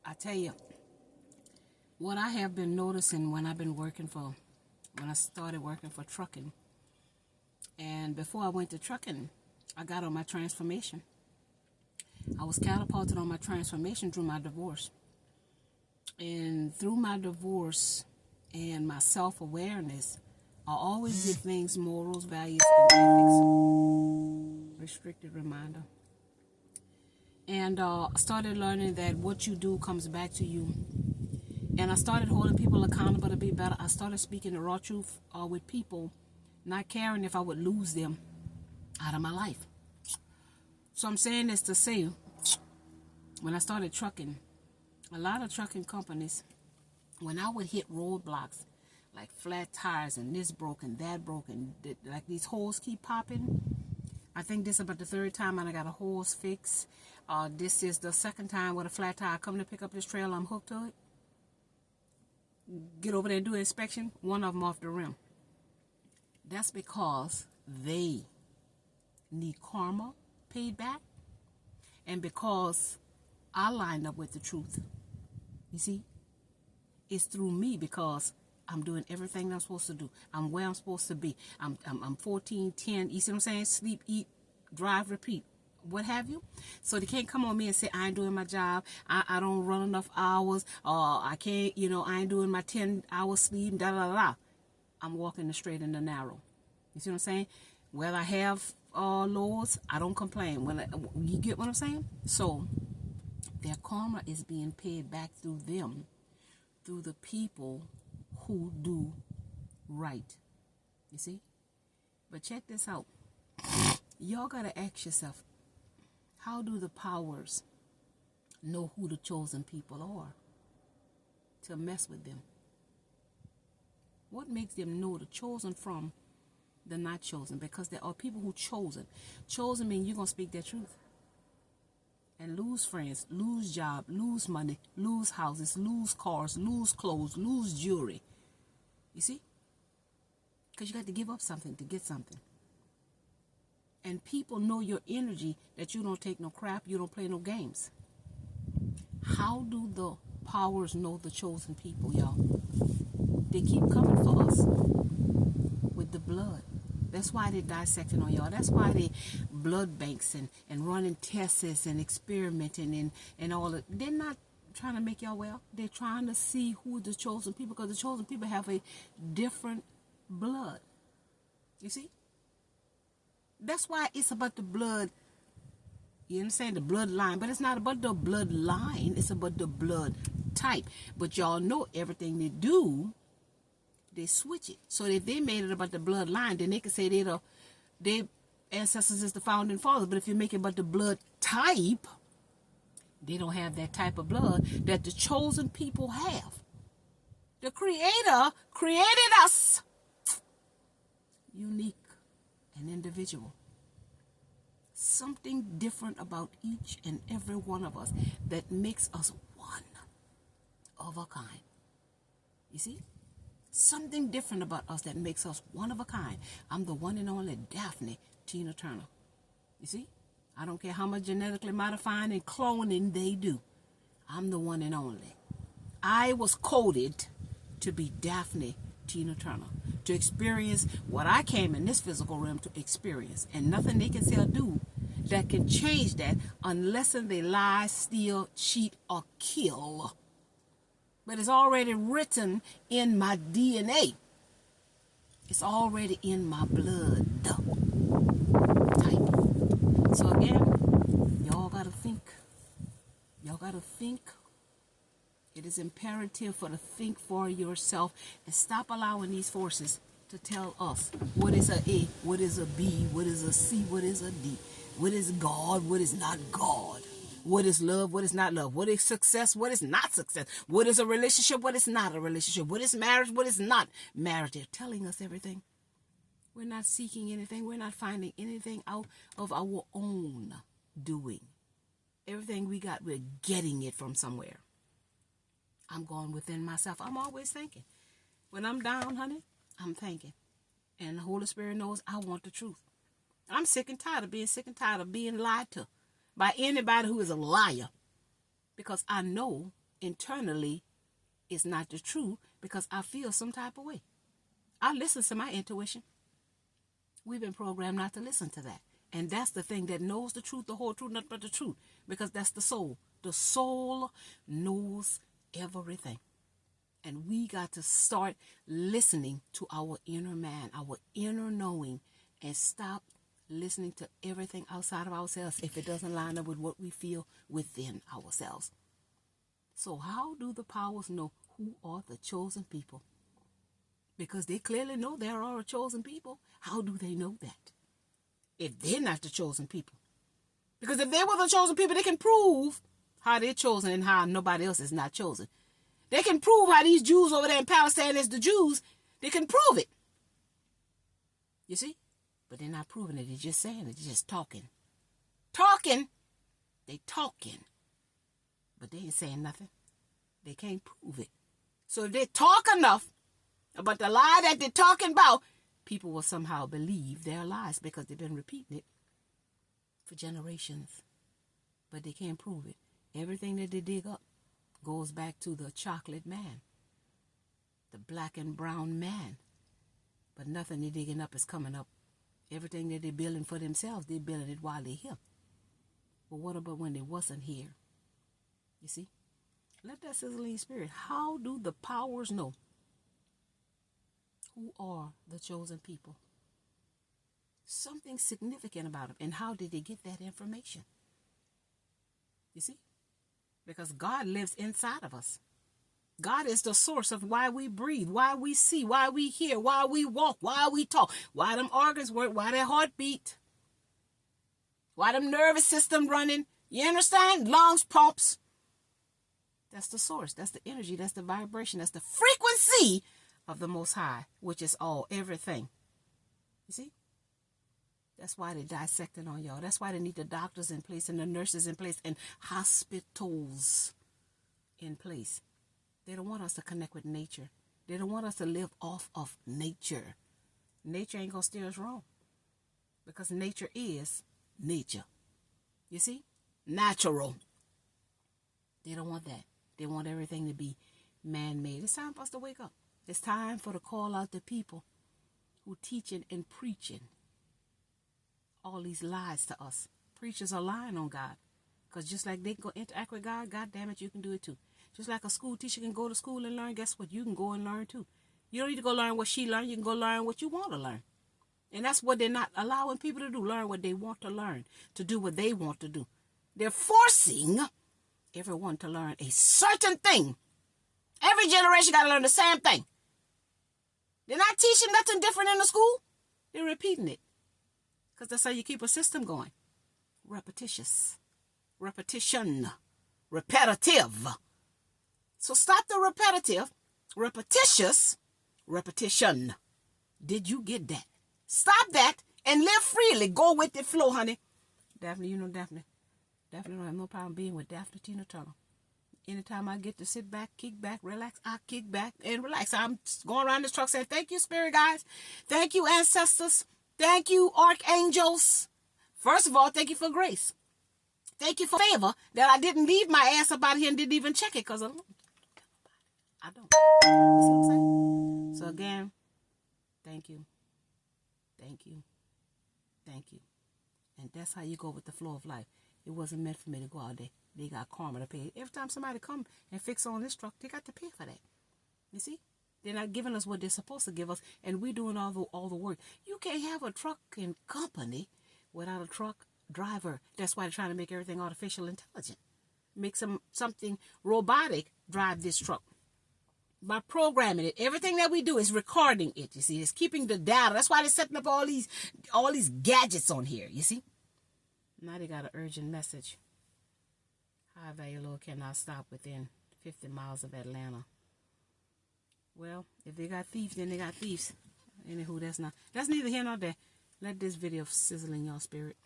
I tell you, what I have been noticing when I started working for trucking, and before I went to trucking, I got on my transformation. I was catapulted on my transformation through my divorce. And through my divorce and my self-awareness, I always did things, morals, values, and ethics. Restricted reminder. And I started learning that what you do comes back to you. And I started holding people accountable to be better. I started speaking the raw truth with people, not caring if I would lose them out of my life. So I'm saying this to say, when I started trucking, a lot of trucking companies, when I would hit roadblocks, like flat tires and this broken, that broken, like these holes keep popping. I think this is about the third time I got a hose fix. This is the second time with a flat tire. I come to pick up this trailer, I'm hooked to it. Get over there and do an inspection, one of them off the rim. That's because they need karma paid back, and because I lined up with the truth. You see, it's through me because I'm doing everything I'm supposed to do. I'm where I'm supposed to be. I'm 14, 10, you see what I'm saying? Sleep, eat, drive, repeat, what have you. So they can't come on me and say I ain't doing my job, I don't run enough hours, or I can't, I ain't doing my 10-hour sleep, da da da. I'm walking the straight and the narrow. You see what I'm saying? Well, I have laws, I don't complain. You get what I'm saying? So their karma is being paid back through them, through the people who do right. You see? But check this out. Y'all gotta ask yourself, how do the powers know who the chosen people are to mess with them? What makes them know the chosen from the not chosen? Because there are people who chosen. Chosen means you're gonna speak their truth. And lose friends, lose job, lose money, lose houses, lose cars, lose clothes, lose jewelry. You see? Because you got to give up something to get something. And people know your energy, that you don't take no crap, you don't play no games. How do the powers know the chosen people, y'all? They keep coming for us with the blood. That's why they're dissecting on y'all. That's why they blood banks and running tests and experimenting and all that. They're not trying to make y'all well. They're trying to see who the chosen people, because the chosen people have a different blood. You see? That's why it's about the blood. You understand? The bloodline. But it's not about the bloodline. It's about the blood type. But y'all know everything they do, they switch it. So if they made it about the bloodline, then they could say their ancestors is the founding fathers. But if you make it about the blood type, they don't have that type of blood that the chosen people have. The Creator created us unique and individual. Something different about each and every one of us that makes us one of a kind. You see? Something different about us that makes us one of a kind. I'm the one and only Daphne Tina Turner. You see? I don't care how much genetically modifying and cloning they do. I'm the one and only. I was coded to be Daphne Tina Turner, to experience what I came in this physical realm to experience. And nothing they can say or do that can change that unless they lie, steal, cheat, or kill. But it's already written in my DNA. It's already in my blood type. So again, y'all gotta think. Y'all gotta think. It is imperative to think for yourself and stop allowing these forces to tell us what is a, what is a B, what is a C, what is a D, what is God, what is not God. What is love? What is not love? What is success? What is not success? What is a relationship? What is not a relationship? What is marriage? What is not marriage? They're telling us everything. We're not seeking anything. We're not finding anything out of our own doing. Everything we got, we're getting it from somewhere. I'm going within myself. I'm always thinking. When I'm down, honey, I'm thinking. And the Holy Spirit knows I want the truth. I'm sick and tired of being lied to by anybody who is a liar. Because I know internally is not the truth because I feel some type of way. I listen to my intuition. We've been programmed not to listen to that. And that's the thing that knows the truth, the whole truth, nothing but the truth. Because that's the soul. The soul knows everything. And we got to start listening to our inner man, our inner knowing, and stop listening to everything outside of ourselves if it doesn't line up with what we feel within ourselves. So how do the powers know who are the chosen people? Because they clearly know there are a chosen people. How do they know that? If they're not the chosen people. Because if they were the chosen people, they can prove how they're chosen and how nobody else is not chosen. They can prove how these Jews over there in Palestine is the Jews. They can prove it. You see? But they're not proving it. They're just saying it. They're just talking. Talking. They talking. But they ain't saying nothing. They can't prove it. So if they talk enough about the lie that they're talking about, people will somehow believe their lies because they've been repeating it for generations. But they can't prove it. Everything that they dig up goes back to the chocolate man, the black and brown man. But nothing they're digging up is coming up. Everything that they're building for themselves, they're building it while they're here. But what about when they wasn't here? You see? Let that sizzling spirit. How do the powers know who are the chosen people? Something significant about them. And how did they get that information? You see? Because God lives inside of us. God is the source of why we breathe, why we see, why we hear, why we walk, why we talk, why them organs work, why that heart beat, why them nervous system running. You understand? Lungs, pumps. That's the source. That's the energy. That's the vibration. That's the frequency of the Most High, which is all, everything. You see? That's why they're dissecting on y'all. That's why they need the doctors in place and the nurses in place and hospitals in place. They don't want us to connect with nature. They don't want us to live off of nature. Nature ain't going to steer us wrong. Because nature is nature. You see? Natural. They don't want that. They want everything to be man-made. It's time for us to wake up. It's time for to call out the people who teaching and preaching all these lies to us. Preachers are lying on God. Because just like they can go interact with God, God damn it, you can do it too. Just like a school teacher can go to school and learn, guess what? You can go and learn too. You don't need to go learn what she learned. You can go learn what you want to learn. And that's what they're not allowing people to do. Learn what they want to learn. To do what they want to do. They're forcing everyone to learn a certain thing. Every generation got to learn the same thing. They're not teaching nothing different in the school. They're repeating it. Because that's how you keep a system going. Repetitious. Repetition. Repetitive. So stop the repetitive. Repetitious. Repetition. Did you get that? Stop that and live freely. Go with the flow, honey. Daphne, you know Daphne. Daphne don't have no problem being with Daphne Tina Turner. Anytime I get to sit back, kick back, relax, I kick back and relax. I'm going around this truck saying, thank you, spirit guides. Thank you, ancestors. Thank you, archangels. First of all, thank you for grace. Thank you for favor that I didn't leave my ass up out here and didn't even check it because I don't. You see what I'm saying? So again, thank you. Thank you. Thank you. And that's how you go with the flow of life. It wasn't meant for me to go out there. They got karma to pay. Every time somebody come and fix on this truck, they got to pay for that. You see? They're not giving us what they're supposed to give us, and we doing all the work. You can't have a trucking company without a truck driver. That's why they're trying to make everything artificial intelligent. Make something robotic drive this truck. By programming it, everything that we do is recording it. You see, it's keeping the data. That's why they're setting up all these gadgets on here. You see. Now they got an urgent message. High value load cannot stop within 50 miles of Atlanta. Well, if they got thieves, then they got thieves. Anywho, that's neither here nor there. Let this video sizzle in your spirit.